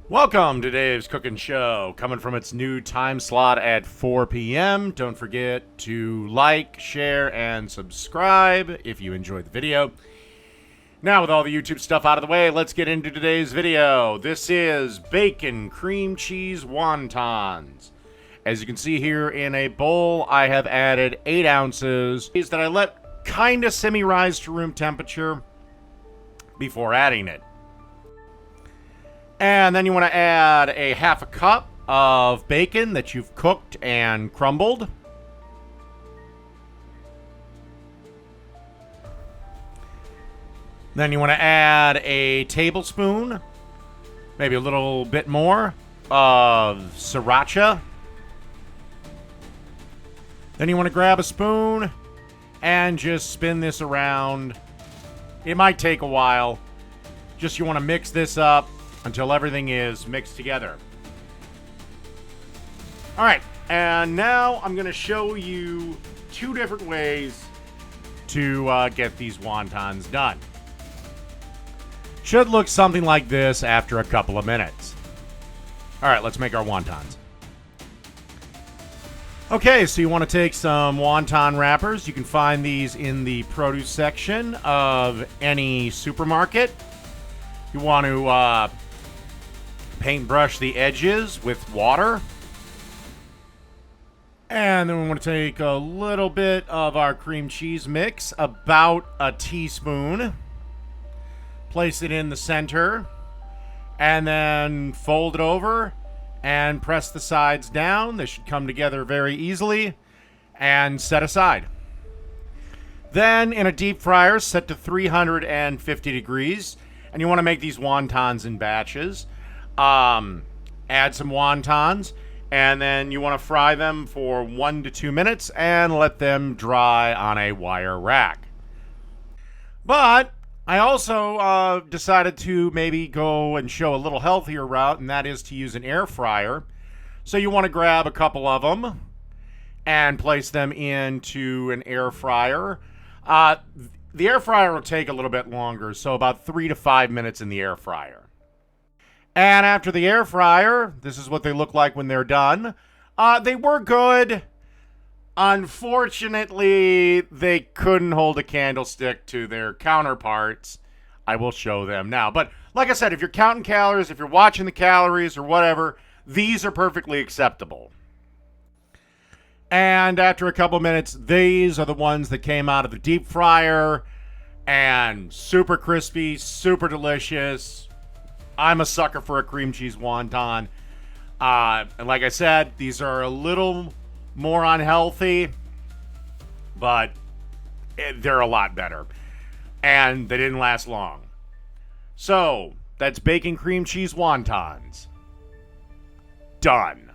Welcome to Dave's Cooking Show, coming from its new time slot at 4 p.m. Don't forget to like, share, and subscribe if you enjoyed the video. Now, with all the YouTube stuff out of the way, let's get into today's video. This is Bacon Cream Cheese Wontons. As you can see here in a bowl, I have added 8 ounces that I let kind of semi-rise to room temperature before adding it. And then you want to add a half a cup of bacon that you've cooked and crumbled. Then you want to add a tablespoon, maybe a little bit more, of sriracha. Then you want to grab a spoon and just spin this around. It might take a while. Just you want to mix this up until everything is mixed together. All right, and now I'm going to show you 2 different ways to get these wontons done. Should look something like this after a couple of minutes. All right, let's make our wontons. Okay, so you want to take some wonton wrappers. You can find these in the produce section of any supermarket. You want to paintbrush the edges with water. And then we want to take a little bit of our cream cheese mix, about a teaspoon. Place it in the center. And then fold it over and press the sides down. They should come together very easily. And set aside. Then in a deep fryer set to 350 degrees. And you want to make these wontons in batches. Add some wontons, and then you want to fry them for 1 to 2 minutes and let them dry on a wire rack. But I also decided to maybe go and show a little healthier route, and that is to use an air fryer. So you want to grab a couple of them and place them into an air fryer. The air fryer will take a little bit longer, so about 3 to 5 minutes in the air fryer. And after the air fryer, this is what they look like when they're done. They were good. Unfortunately, they couldn't hold a candlestick to their counterparts. I will show them now. But like I said, if you're counting calories, if you're watching the calories or whatever, these are perfectly acceptable. And after a couple minutes, these are the ones that came out of the deep fryer. And super crispy, super delicious. I'm a sucker for a cream cheese wonton. And like I said, these are a little more unhealthy, but they're a lot better. And they didn't last long. So, that's bacon cream cheese wontons. Done.